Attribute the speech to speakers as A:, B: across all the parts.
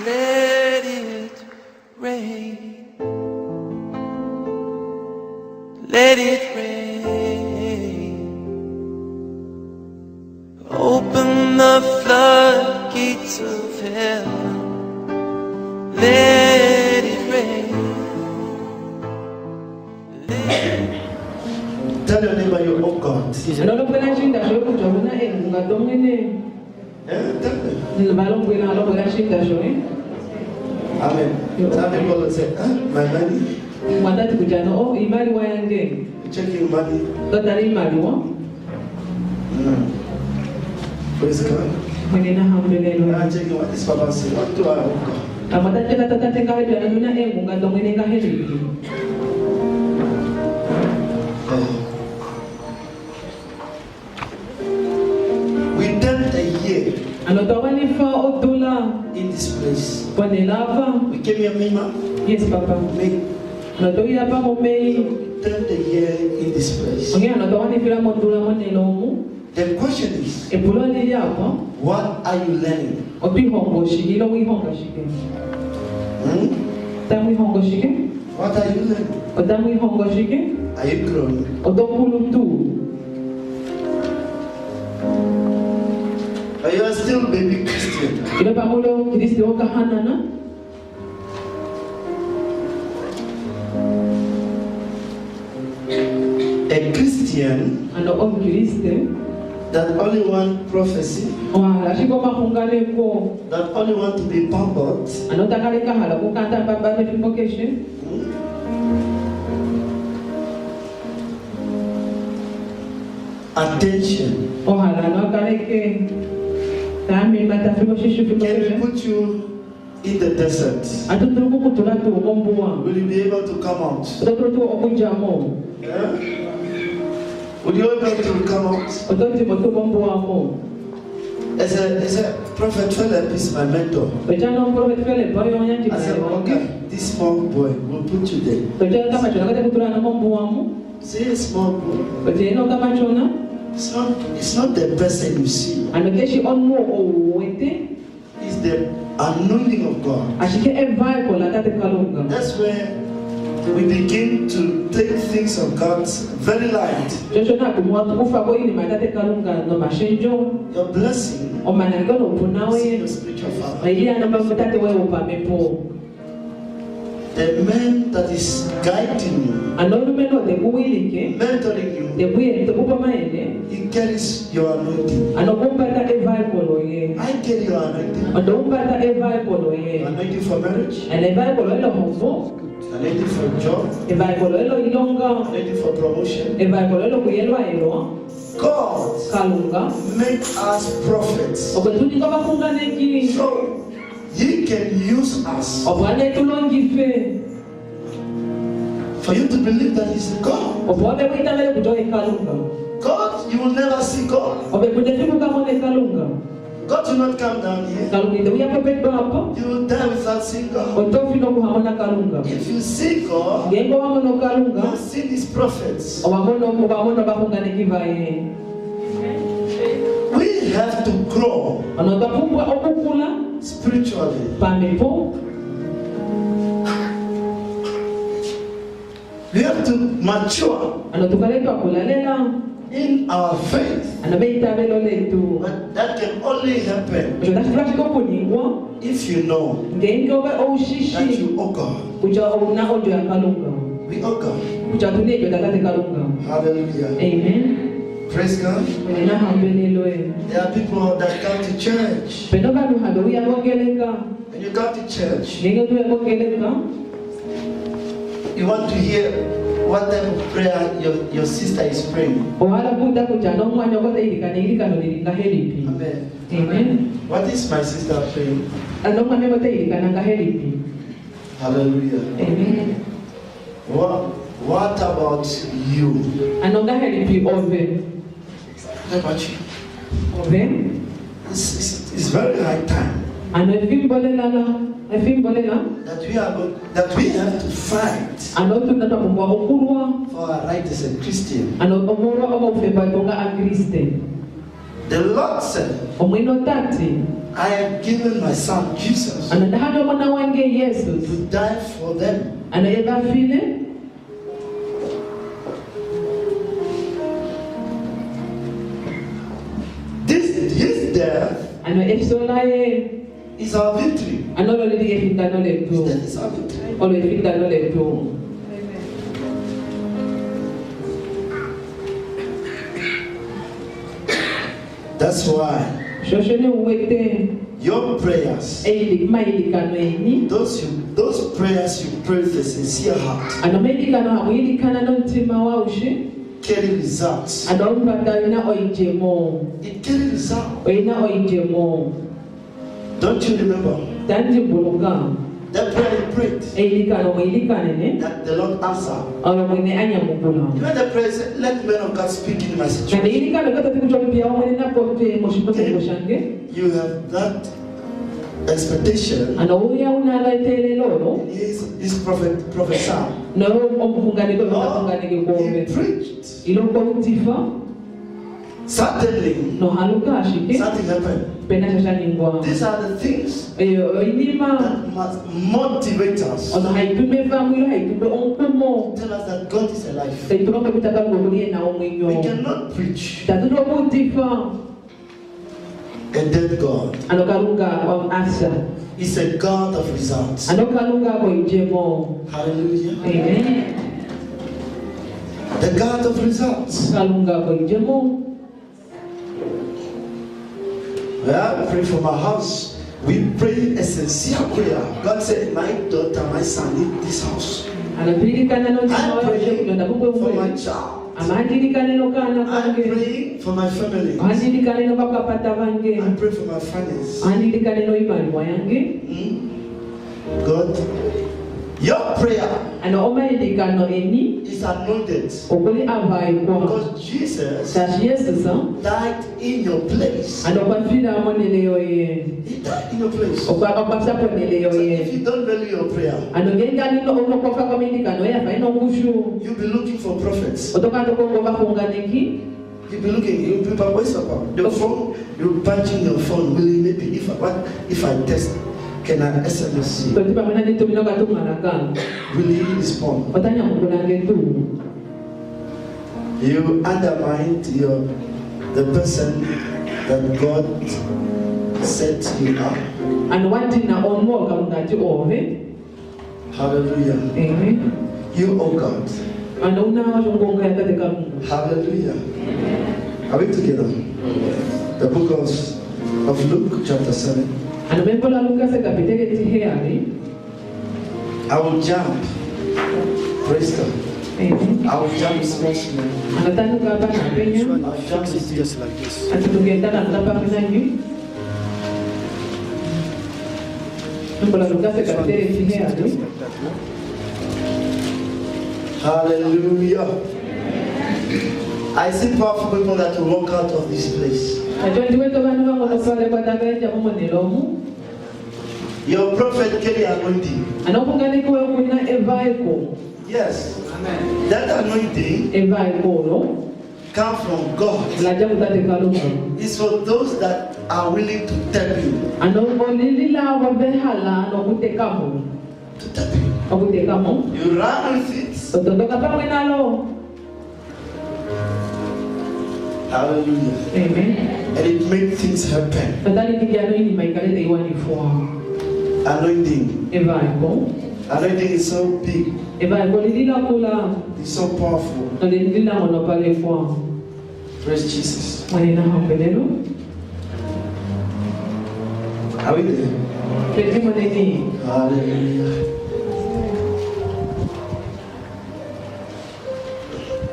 A: Let it rain. Let it rain. Open the floodgates of heaven. Let it rain.
B: Tell your neighbor you owe God. Tell them. Amen. Some people will say, my money. Check your money. Praise God. I'm checking what this Papa said. What do I owe God? We done a year in this place. We came here, Mima.
C: Yes, Papa.
B: We done a year in this place. The question is, what are you learning? What are you learning? Are you growing? But you are still baby Christian. A Christian that only want prophecy, that only want to be pampered, attention. Can we put you in the desert? Will you be able to come out? Yeah? Will you be able to come out? As a Prophet Philip is my mentor. I said, okay, this small boy will put you there. See a small boy. It's not the person you see. It's the anointing of God. That's where we begin to take things of God very light. Your blessing is your spiritual father. The man that is guiding you, mentoring you, he carries your anointing. I carry your anointing. Anointing for marriage, anointing for job, anointing for promotion. God make us prophets, so He can use us for you to believe that He's God. God, you will never see God. God will not come down here. You will die without seeing God. If you see God, you have seen His prophets. We have to grow spiritually. We have to mature in our faith. But that can only happen if you know that you owe God. We owe God. Hallelujah.
C: Amen.
B: Praise God. There are people that come to church. When you come to church, you want to hear what type of prayer your sister is praying. Amen.
C: Amen.
B: What is my sister praying? Hallelujah.
C: Amen.
B: What about you? How about you? It's very high time that we have to fight for our right as a Christian.
D: The Lord said, I have given my son Jesus to die for them. His death is our victory. His death is our victory. That's why your prayers, those prayers you pray with a sincere heart, carry results. It carry results. Don't you remember that prayer you prayed that the Lord answered? You know the prayer said, let men of God speak in my situation. You have that expectation. His prophet Sam. He preached. Suddenly, something happened. These are the things that must motivate us. Tell us that God is alive. We cannot preach a dead God. He's a God of results. Hallelujah.
B: Amen.
D: The God of results. When I pray for my house, we pray a sincere prayer. God said, my daughter, my son need this house. I pray for my child. I pray for my family. I pray for my finance. God, your prayer is anointed because Jesus died in your place. He died in your place. So if you don't value your prayer, you'll be looking for prophets. You'll be looking, you'll be the phone, you're punching your phone. Will maybe if I test, can I SMS you? Will he respond? You undermine the person that God set you up. Hallelujah.
B: Amen.
D: You, oh God. Hallelujah. Are we together? The book of Luke, chapter 7. I will jump. Praise God. I will jump small. I'll jump just like this. Hallelujah. I see powerful people that will walk out of this place. Your prophet carry anointing. Yes. Amen. That anointing come from God. It's for those that are willing to tap you. To tap you. You run with it. Hallelujah.
B: Amen.
D: And it makes things happen. Anointing. Anointing is so big. It's so powerful. Praise Jesus. Are we there? Hallelujah.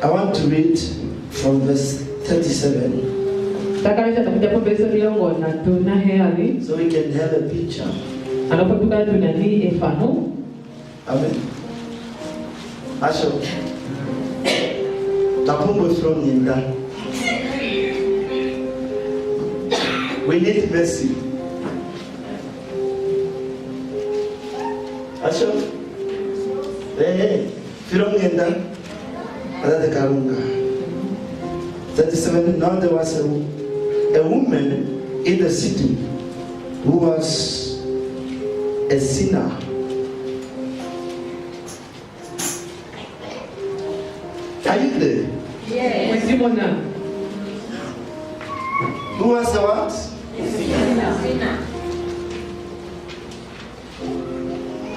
D: I want to read from verse 37 so we can have a picture. Amen. Asho. Tapumbo from Ninda. We need mercy. Asho. Hey, from Ninda. Ada Karunga. 37. Now there was a a woman in the city who was a sinner. Are you there?
B: Yes.
D: Who was the what?
C: Sinner.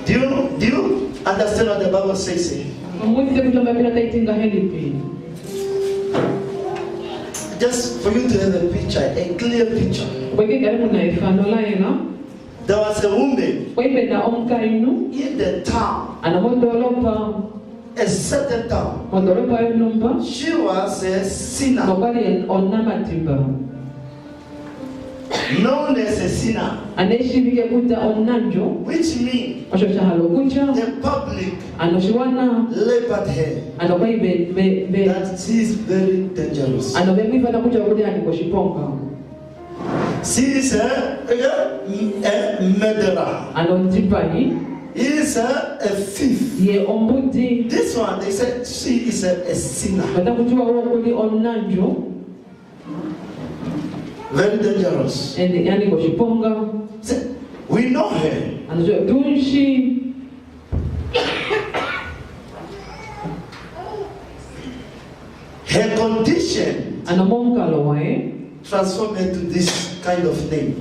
D: Do you understand what the Bible says here? Just for you to have a picture, a clear picture. There was a woman in the town, a certain town. She was a sinner, known as a sinner, which means the public labored her that she is very dangerous. She is a murderer. He is a thief. This one, they said she is a sinner. Very dangerous. We know her. Her condition transformed into this kind of name.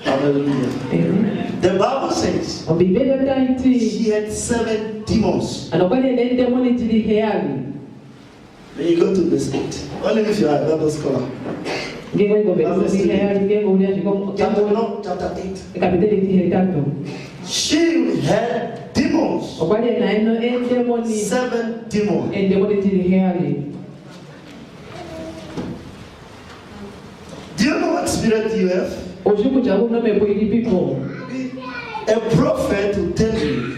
D: Hallelujah.
B: Amen.
D: The Bible says she had 7 demons. When you go to the state, only if you are a Bible scholar. Chapter 8. She had demons. 7 demons. Do you know what spirit you have? A prophet will tell you,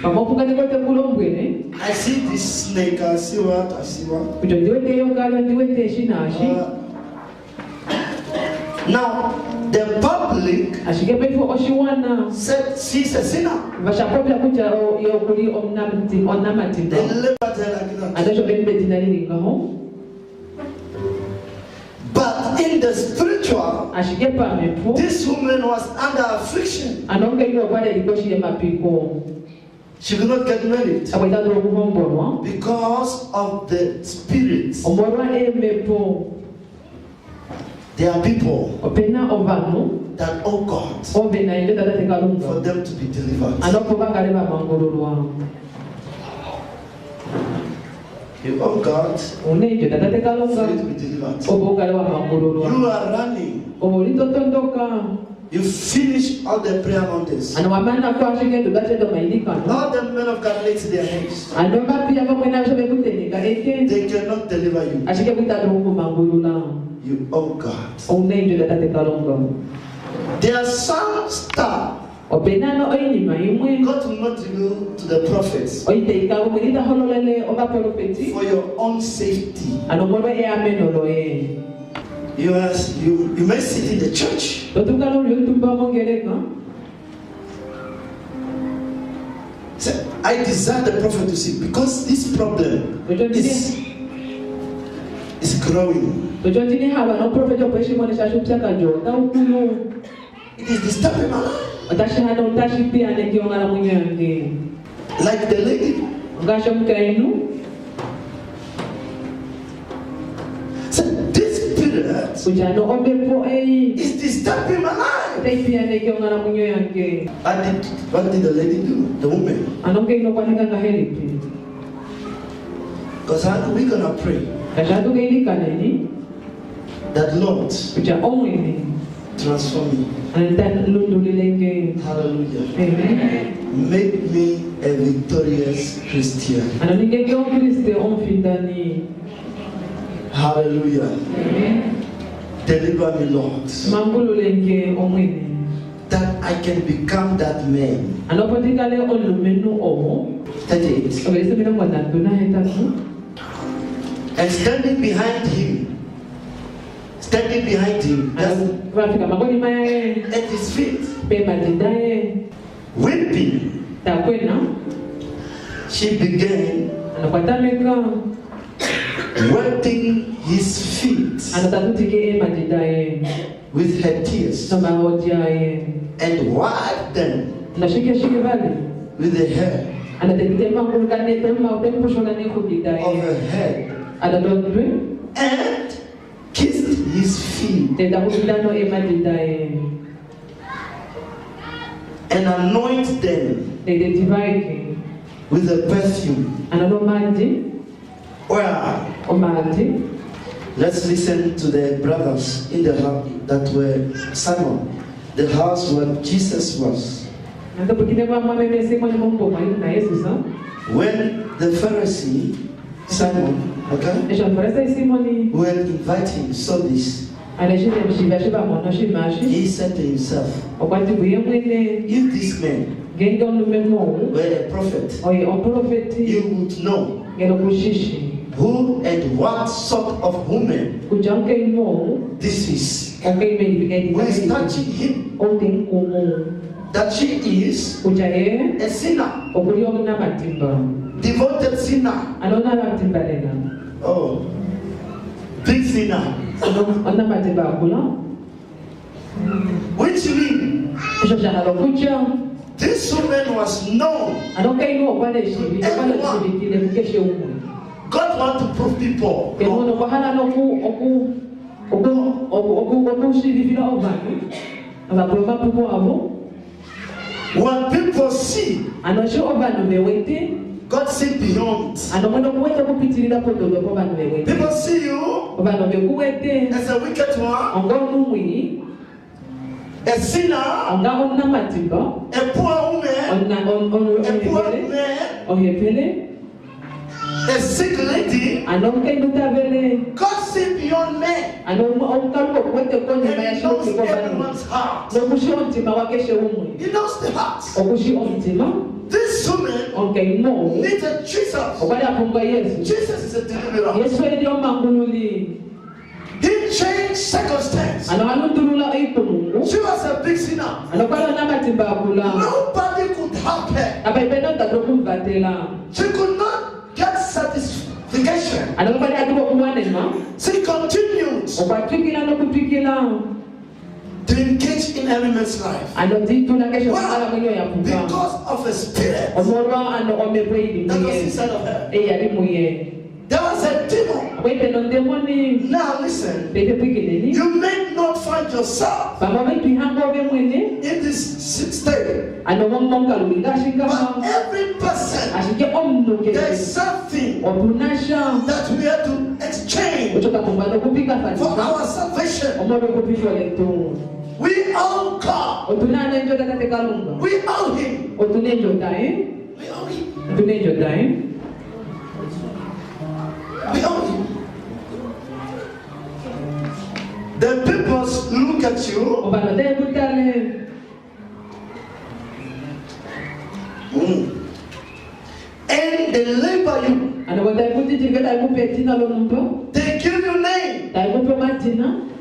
D: I see this snake, I see what, I see what. Now, the public said she's a sinner. They left her like that. But in the spiritual, this woman was under affliction. She could not get married because of the spirits. There are people that, oh God, for them to be delivered. You, oh God, for you to be delivered. You are running. You finish all the prayer mountains. All the men of God raise their hands. They cannot deliver you. You, oh God. There are some stuff God will not reveal to the prophets for your own safety. You may sit in the church. So I desire the prophet to see, because this problem is growing. It is disturbing my life. Like the lady. So this spirit is disturbing my life. What did the lady do? The woman. Because we're going to pray that Lord transform me. Hallelujah.
B: Amen.
D: Make me a victorious Christian. Hallelujah.
B: Amen.
D: Deliver me, Lord, that I can become that man. 38. And standing behind him, at his feet, weeping, she began wetting his feet with her tears, and wiped them with the hair of her head, and kissed his feet, and anointed them with a perfume. Well, let's listen to the brothers in the house that were Simon, the house where Jesus was. When the Pharisee Simon, who had invited him, saw this, he said to himself, if this man were a prophet, you would know who and what sort of woman this is, who is touching him, that she is a sinner, devoted sinner, oh, big sinner, which means this woman was known. God wants to prove people when people see, God sees beyond. People see you as a wicked one, a sinner, a poor woman, a poor man, a sick lady. God sees beyond men, and He knows everyone's heart. He knows the heart. This woman needed Jesus. Jesus is a deliverer. He changed circumstance. She was a big sinner. Nobody could help her. She could not get satisfaction. She continued to engage in every man's life. Why? Because of a spirit that was inside of her. There was a demon. Now listen, you may not find yourself in this state, but every person, there is something that we have to exchange for our salvation. We owe God. We owe Him. We owe Him. We owe Him. The people look at you and they label you. They give you name.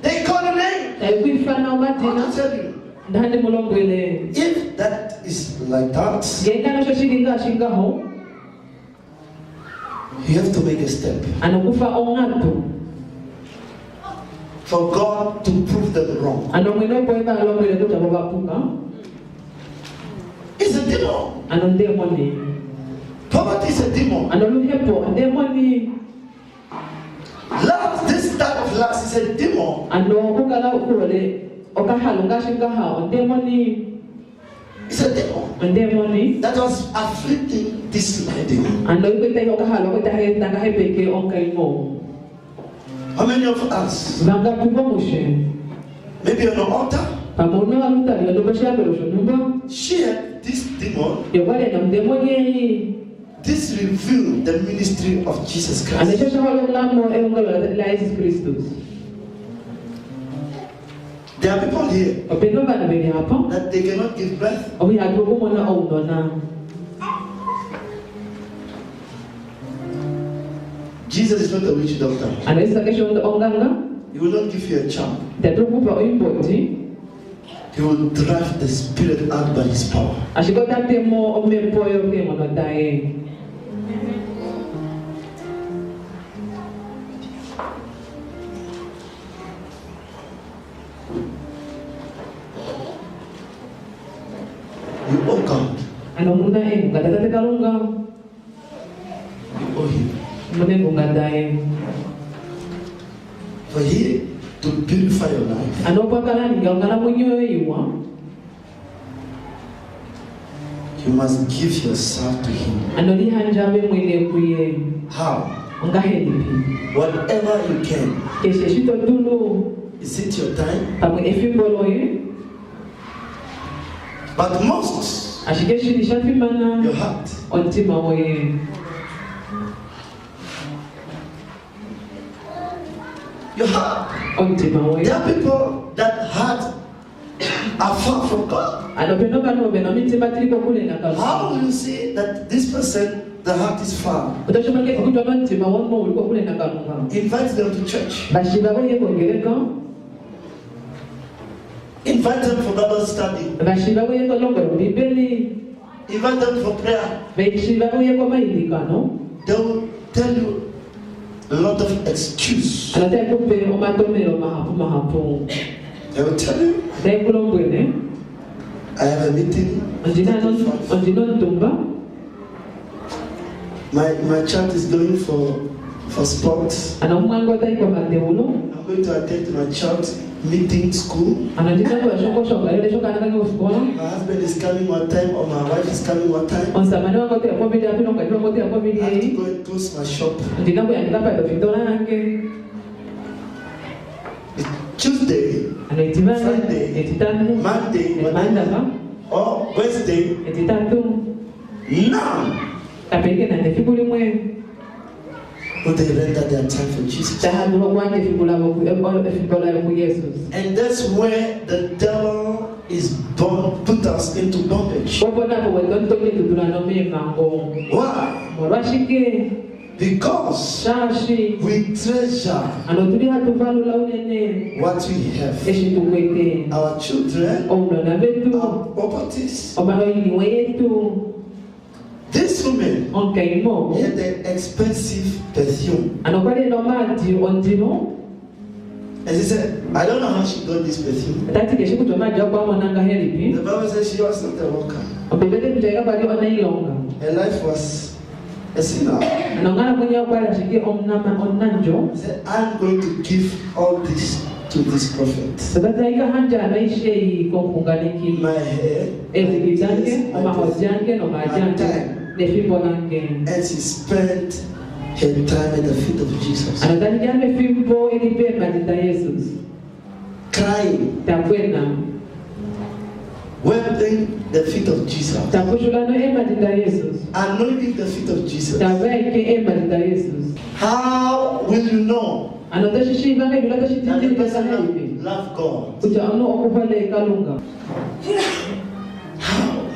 D: They call your name. I want to tell you, if that is like that, you have to make a step for God to prove them wrong. It's a demon. Poverty is a demon. Love, this type of lust is a demon. It's a demon that was afflicting this lady. How many of us, maybe on the altar, share this demon? This reveals the ministry of Jesus Christ. There are people here that they cannot give birth. Jesus is not a witch doctor. He will not give you a charm. He will drive the spirit out by His power. You owe God. You owe Him. For Him to purify your life, you must give yourself to Him. How? Whatever you can. Is it your time? But most, your heart. Your heart. There are people that heart are far from God. How will you say that this person, the heart is far? Invite them to church. Invite them for Bible study. Invite them for prayer. They will tell you a lot of excuse. They will tell you, I have a meeting. My child is going for sports. I'm going to attend my child's meeting school. My husband is coming one time, or my wife is coming one time. I have to go and close my shop. Tuesday, Friday, Monday, or Wednesday. Now, but they render their time for Jesus. And that's where the devil is born, put us into bondage. Why? Because we treasure what we have. Our children, our properties. This woman had an expensive perfume. And she said, I don't know how she got this perfume. The Bible says she was not a worker. Her life was a sinner. She said, I'm going to give all this to this prophet. My hair, my time. And she spent her time at the feet of Jesus. Crying. Wiping the feet of Jesus. Anointing the feet of Jesus. How will you know that the person loves God? How?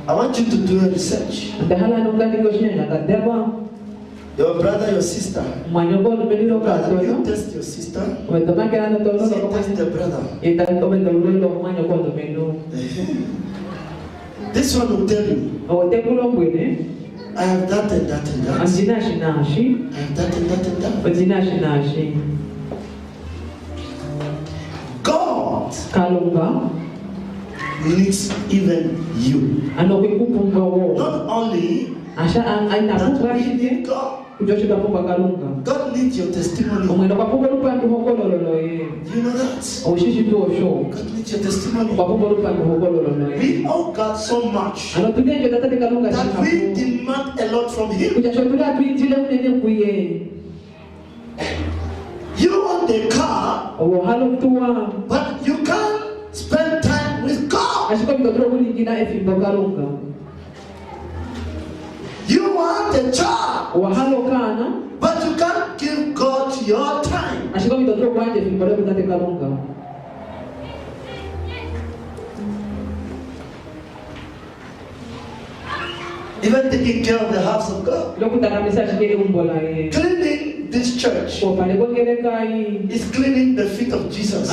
D: I want you to do a research. Your brother, your sister. You test your sister. Say, test the brother. This one will tell you, I have that and that and that. I have that and that and that. God needs even you. Not only that we need God. God needs your testimony. You know that? God needs your testimony. We owe God so much that we demand a lot from Him. You want the car, but you can't spend time with God. You want a job, but you can't give God your time. Even taking care of the house of God, cleaning this church is cleaning the feet of Jesus.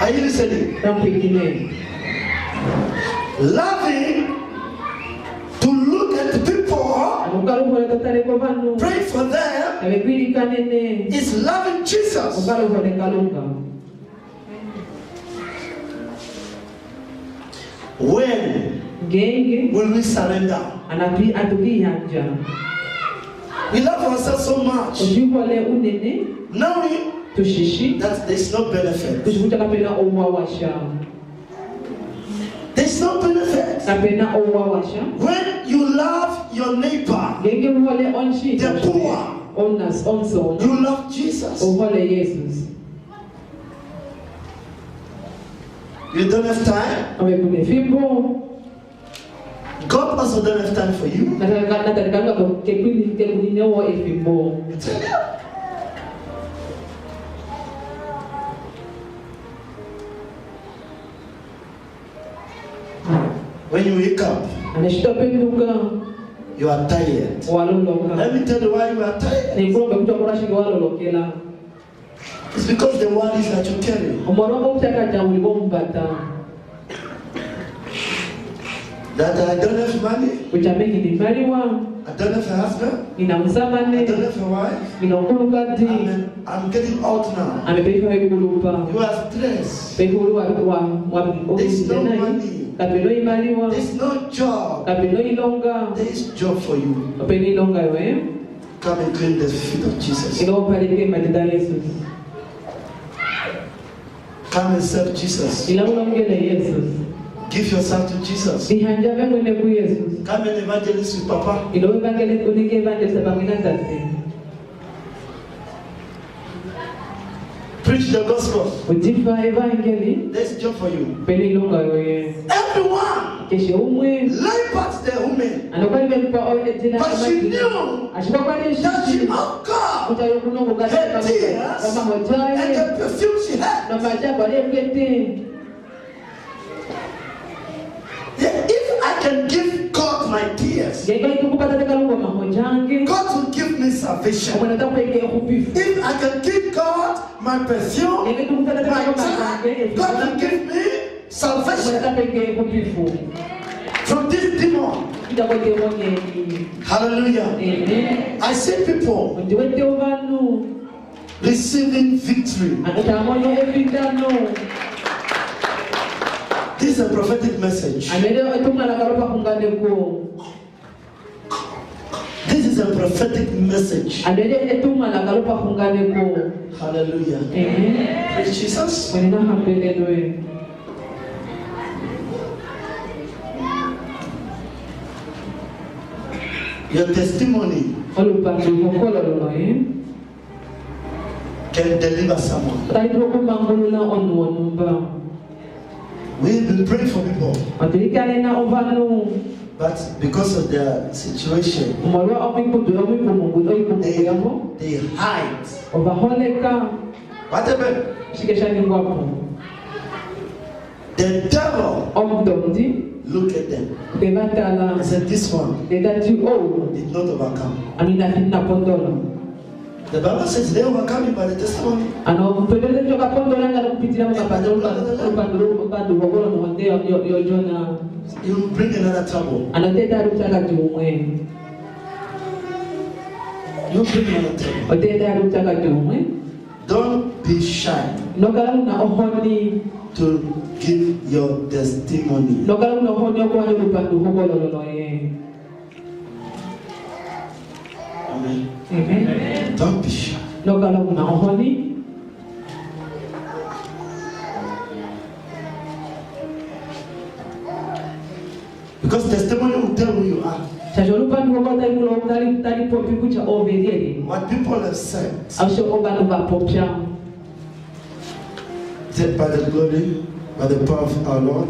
D: Are you listening? Loving to look at people Praying for them is loving Jesus. When will we surrender? We love ourselves so much, knowing that there's no benefit. There's no benefit. When you love your neighbor, the poor, you love Jesus. You don't have time. God also don't have time for you. When you wake up, you are tired. Let me tell you why you are tired. It's because the worries that you carry. That I don't have money. I don't have a husband. I don't have a wife. I'm getting old now. You are stressed. There's no money. There's no job. There is job for you. Come and clean the feet of Jesus. Come and serve Jesus. Give yourself to Jesus. Come and evangelist with Papa. Preach the gospel. There's a job for you. Everyone labored their woman, but she knew that she uncovered her tears and the perfume she had. If I can give God my tears, God will give me salvation. If I can give God my perfume, my time, God will give me salvation from this demon. Hallelujah. Amen. I see people receiving victory. This is a prophetic message. This is a prophetic message. Hallelujah. Amen. Praise Jesus. Your testimony can deliver someone. We've been praying for people, but because of their situation, they hide. What happened? The devil looked at them and said, this one did not overcome. The Bible says they overcome by the testimony. You will bring another trouble. You bring another trouble. Don't be shy to give your testimony. Amen. Amen. Don't be shy. Because testimony will tell who you are. What people have said. Said by the glory, by the power of our Lord,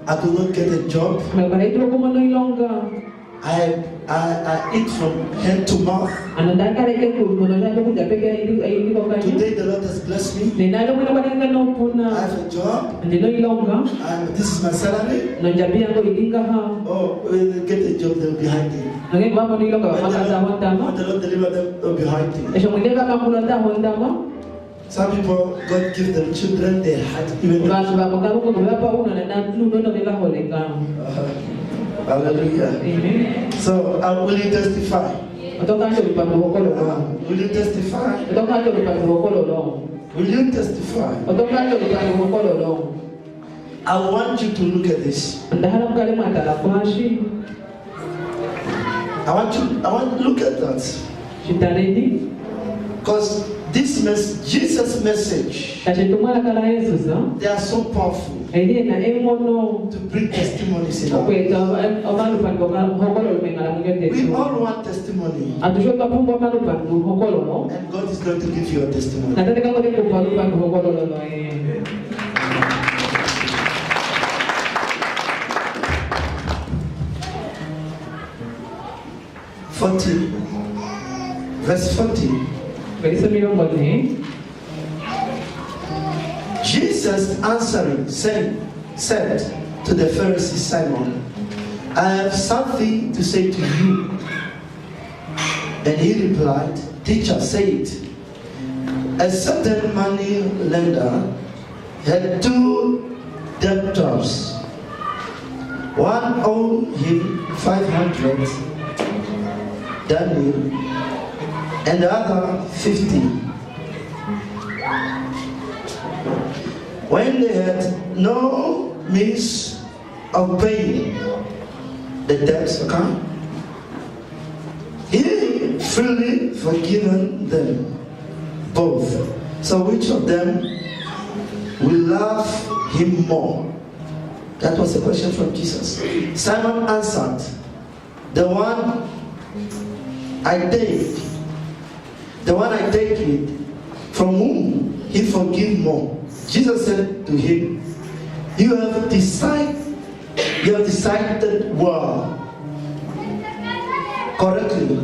D: I do not get a job. I eat from head to mouth. Today the Lord has blessed me. I have a job. And this is my salary. Oh, when they get a job, they'll be hiding. When the Lord deliver them, they'll be hiding. Some people, God give them children, they had even. Hallelujah.
B: Amen.
D: So, will you testify? Will you testify? Will you testify? I want you to look at this. I want to look at that. Because this Jesus' message, they are so powerful to bring testimonies in our lives. We all want testimony. And God is going to give you a testimony. 40, verse 40. Jesus answering said to the Pharisee Simon, I have something to say to you. And he replied, Teacher, say it. A certain money lender had 2 debtors. One owed him 500 denarii, and the other 50. When they had no means of paying the debts, he freely forgiven them both. So which of them will love him more? That was a question from Jesus. Simon answered, the one I take it, from whom he forgive more. Jesus said to him, you have decided well, correctly.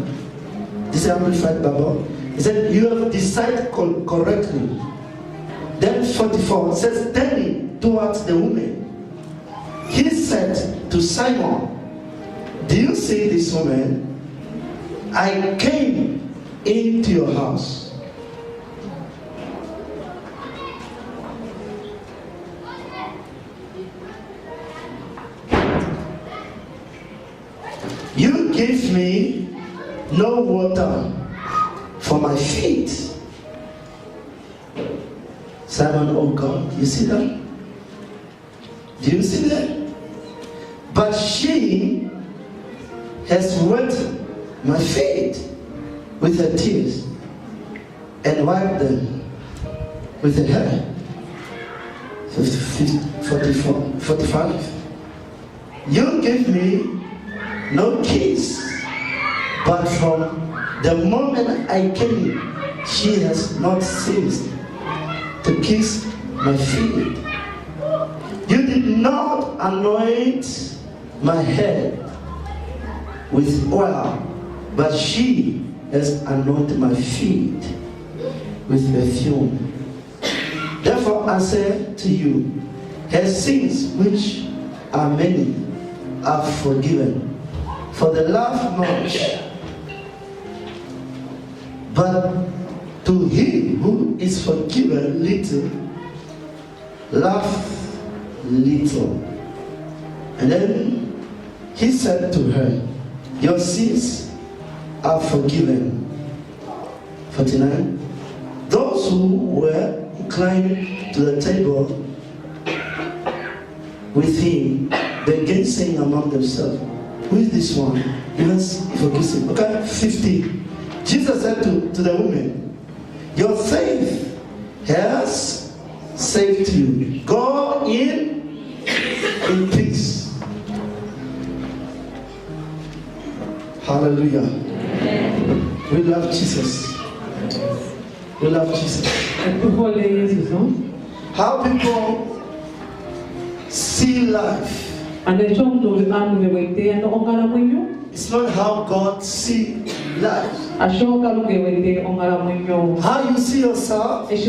D: This is Amplified Bible. He said, you have decided correctly. Then 44 says, turning towards the woman, he said to Simon, do you see this woman? I came into your house. You gave me no water for my feet. Simon, oh God, you see that? Do you see that? But she has wet my feet with her tears and wiped them with her hair. 45. You gave me no kiss, but from the moment I came, she has not ceased to kiss my feet. You did not anoint my head with oil, but she has anointed my feet with perfume. Therefore I say to you, her sins, which are many, are forgiven. For they love much. But to him who is forgiven little, love little. And then he said to her, your sins are forgiven. 49. Those who were inclined to the table with him began saying among themselves, who is this one? Even forgives him. Okay, 50. Jesus said to the woman, your faith has saved you. Go in peace. Hallelujah. We love Jesus. We love Jesus. How people see life. It's not how God sees life. How you see yourself, it's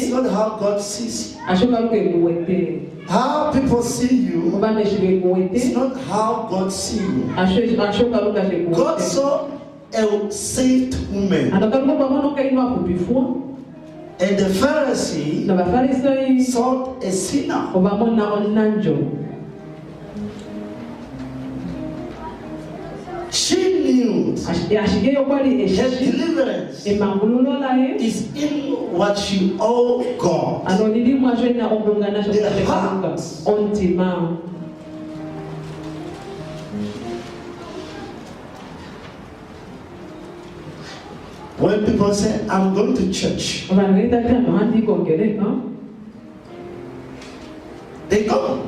D: not how God sees you. How people see you, it's not how God sees you. God saw a saved woman. And the Pharisee sought a sinner. She knew her deliverance is in what she owed God. The heart. When people say, I'm going to church, they go.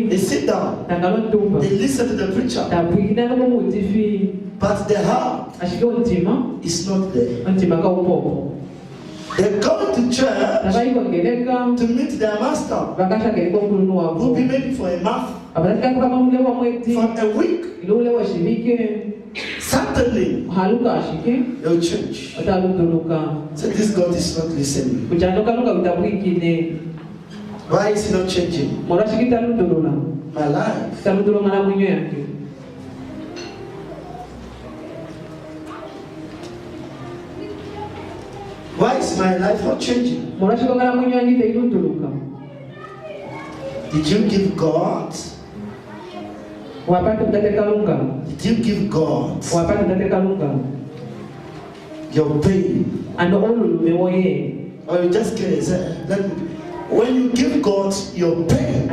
D: They sit down. They listen to the preacher. But the heart is not there. They go to church to meet their master, who will be maybe for a month, for a week. Certainly, they'll change. So this God is not listening. Why is he not changing my life? Why is my life not changing? Did you give God? Did you give God your pain? Or you just get it? When you give God your pain,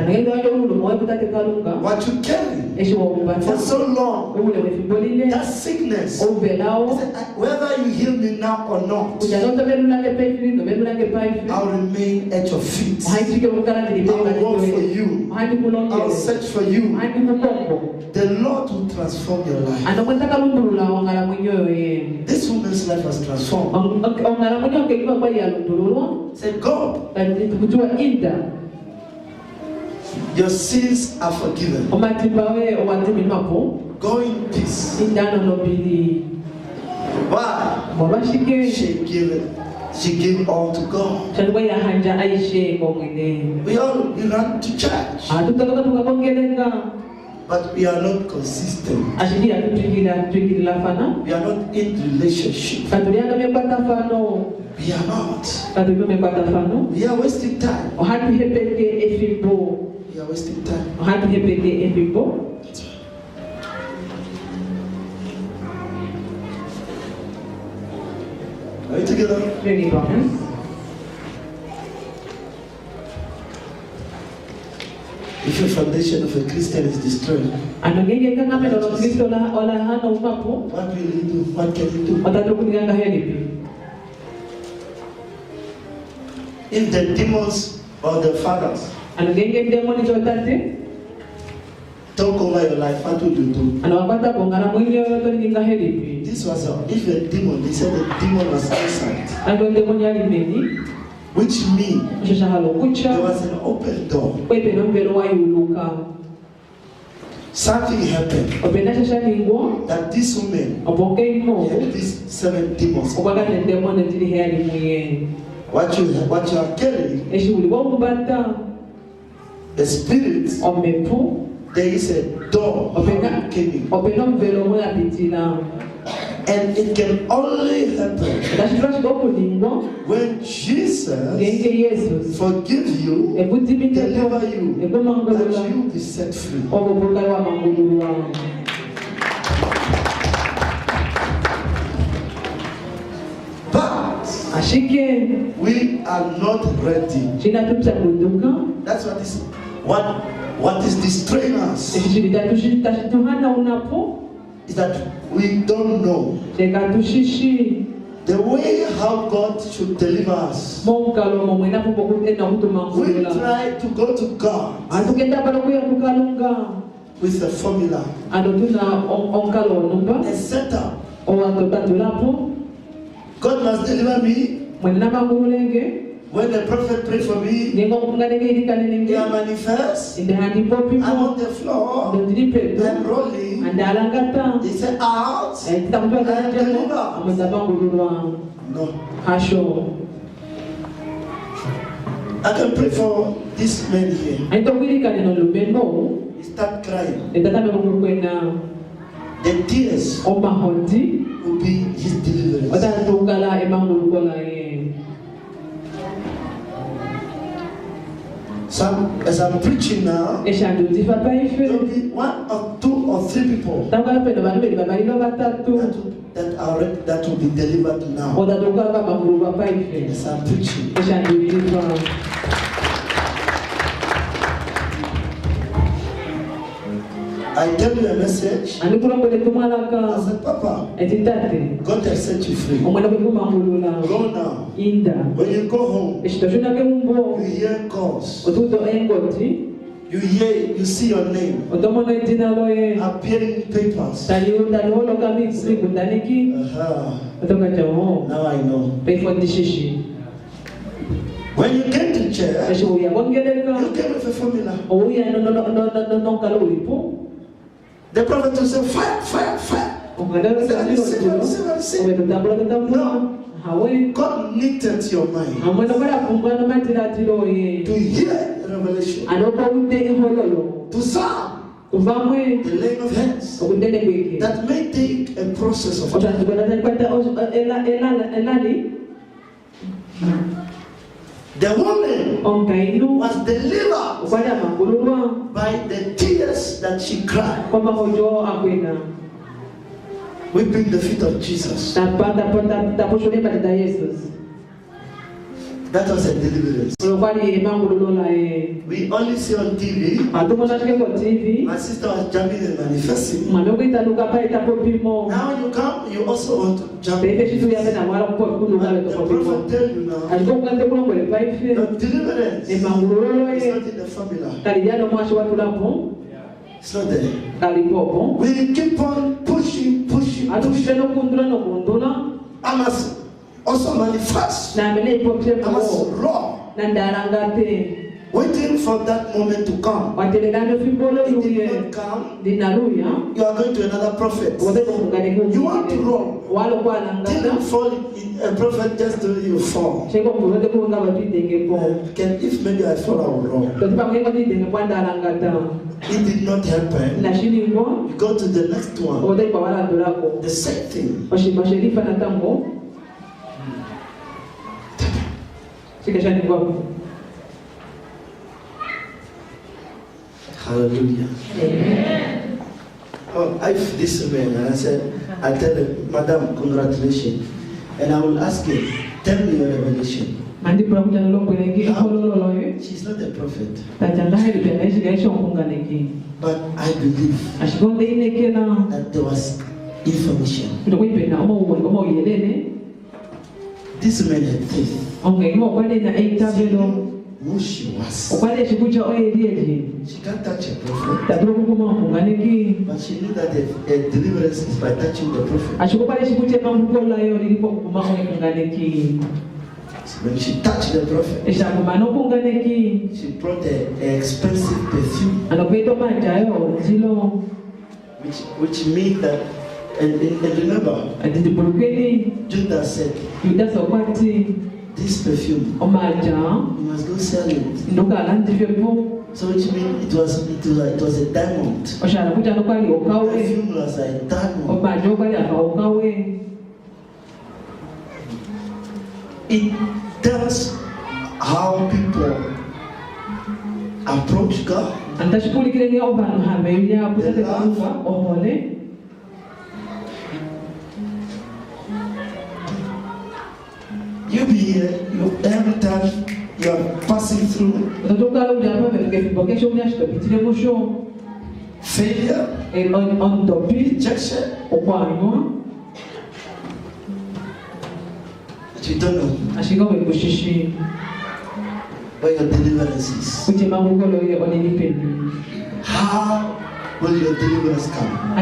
D: what you carry for so long, that sickness, whether you heal me now or not, I'll remain at your feet. I'll walk for you. I'll search for you. The Lord will transform your life. This woman's life was transformed. Say, God, your sins are forgiven. Go in peace. Why? She gave all to God. We all run to church, but we are not consistent. We are not in relationship. We are not. We are wasting time. We are wasting time. Are we together? If the foundation of a Christian is destroyed, what will he do? What can he do? If the demons or the fathers talk over your life, what would you do? This was if a demon, they said the demon was outside, which means there was an open door. Something happened that this woman had these 7 demons. What you are carrying, the spirit, there is a door and it can only happen when Jesus forgives you, deliver you, that you be set free. But we are not ready. That's what is destroying us. Is that we don't know the way how God should deliver us. We try to go to God with a formula, a setup. God must deliver me. When the prophet prayed for me, they are manifest. I'm on the floor. I'm rolling. They say out. And deliver. No. I can pray for this man here. He start crying. The tears will be his deliverance. as I'm preaching now, there'll be 1 or 2 or 3 people that will be delivered now. As I'm preaching. I tell you a message. I said, Papa, God has set you free. Go now. When you go home, you hear calls. You see your name appearing in papers. Now I know. When you came to church, you came with a formula. The prophet will say, fire, fire, fire. No. God knitted your mind to hear revelation, to serve the laying of hands. That may take a process of time. The woman was delivered by the tears that she cried, weeping the feet of Jesus. That was a deliverance. We only see on TV. My sister was jumping and manifesting. Now you come, you also want to jump. The prophet tell you now, the deliverance is not in the formula. It's not there. We keep on pushing. I must also manifest. I must roar. Waiting for that moment to come. If it did not come, you are going to another prophet. You want to roar. Didn't fall in a prophet just to you fall. If maybe I fall, I will roar. It did not happen. You go to the next one. The same thing. Hallelujah. Amen. Oh, this man, and I said, I tell him, Madam, congratulations. And I will ask him, tell me your revelation. She's not a prophet. But I believe that there was information. This man had faith. Who she was. She can't touch a prophet, but she knew that the deliverance is by touching the prophet. When she touched the prophet, she brought an expensive perfume, which means that, and remember, Judas said, this perfume, you must go sell it. So which means it was a diamond. Perfume was a diamond. It tells how people approach God. You be here, every time you are passing through failure, rejection, but you don't know where your deliverance is. How will your deliverance come?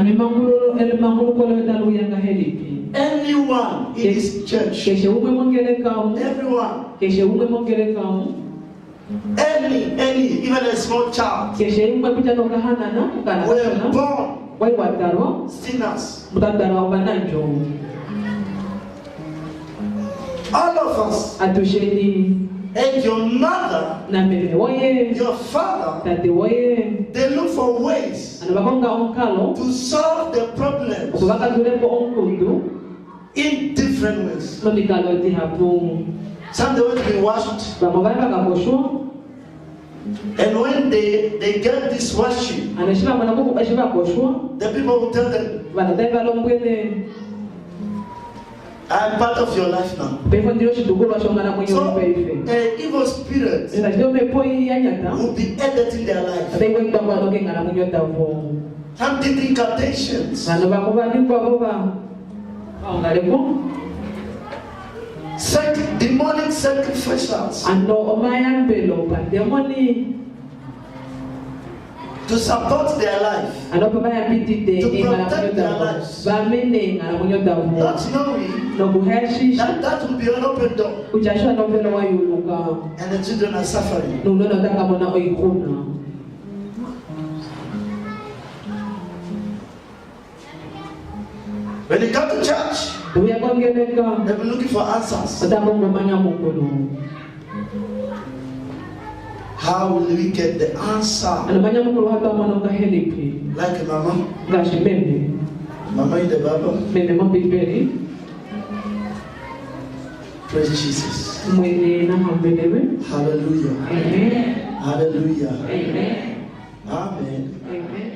D: Anyone in this church, everyone, any, even a small child, were born sinners. All of us, and your mother, your father, they look for ways to solve the problems in different ways. Some they want to be washed, And when they get this worship, the people will tell them, I'm part of your life now. So evil spirits will be added in their life. Some did incantations. Demonic sacrifices to support their life, to protect their lives, not knowing that will be an open door, and the children are suffering. When they come to church, they'll be looking for answers. How will we get the answer? Like Mama? Mama in the Bible? Praise Jesus. Hallelujah.
B: Amen.
D: Hallelujah.
B: Amen.
D: Amen.
B: Amen.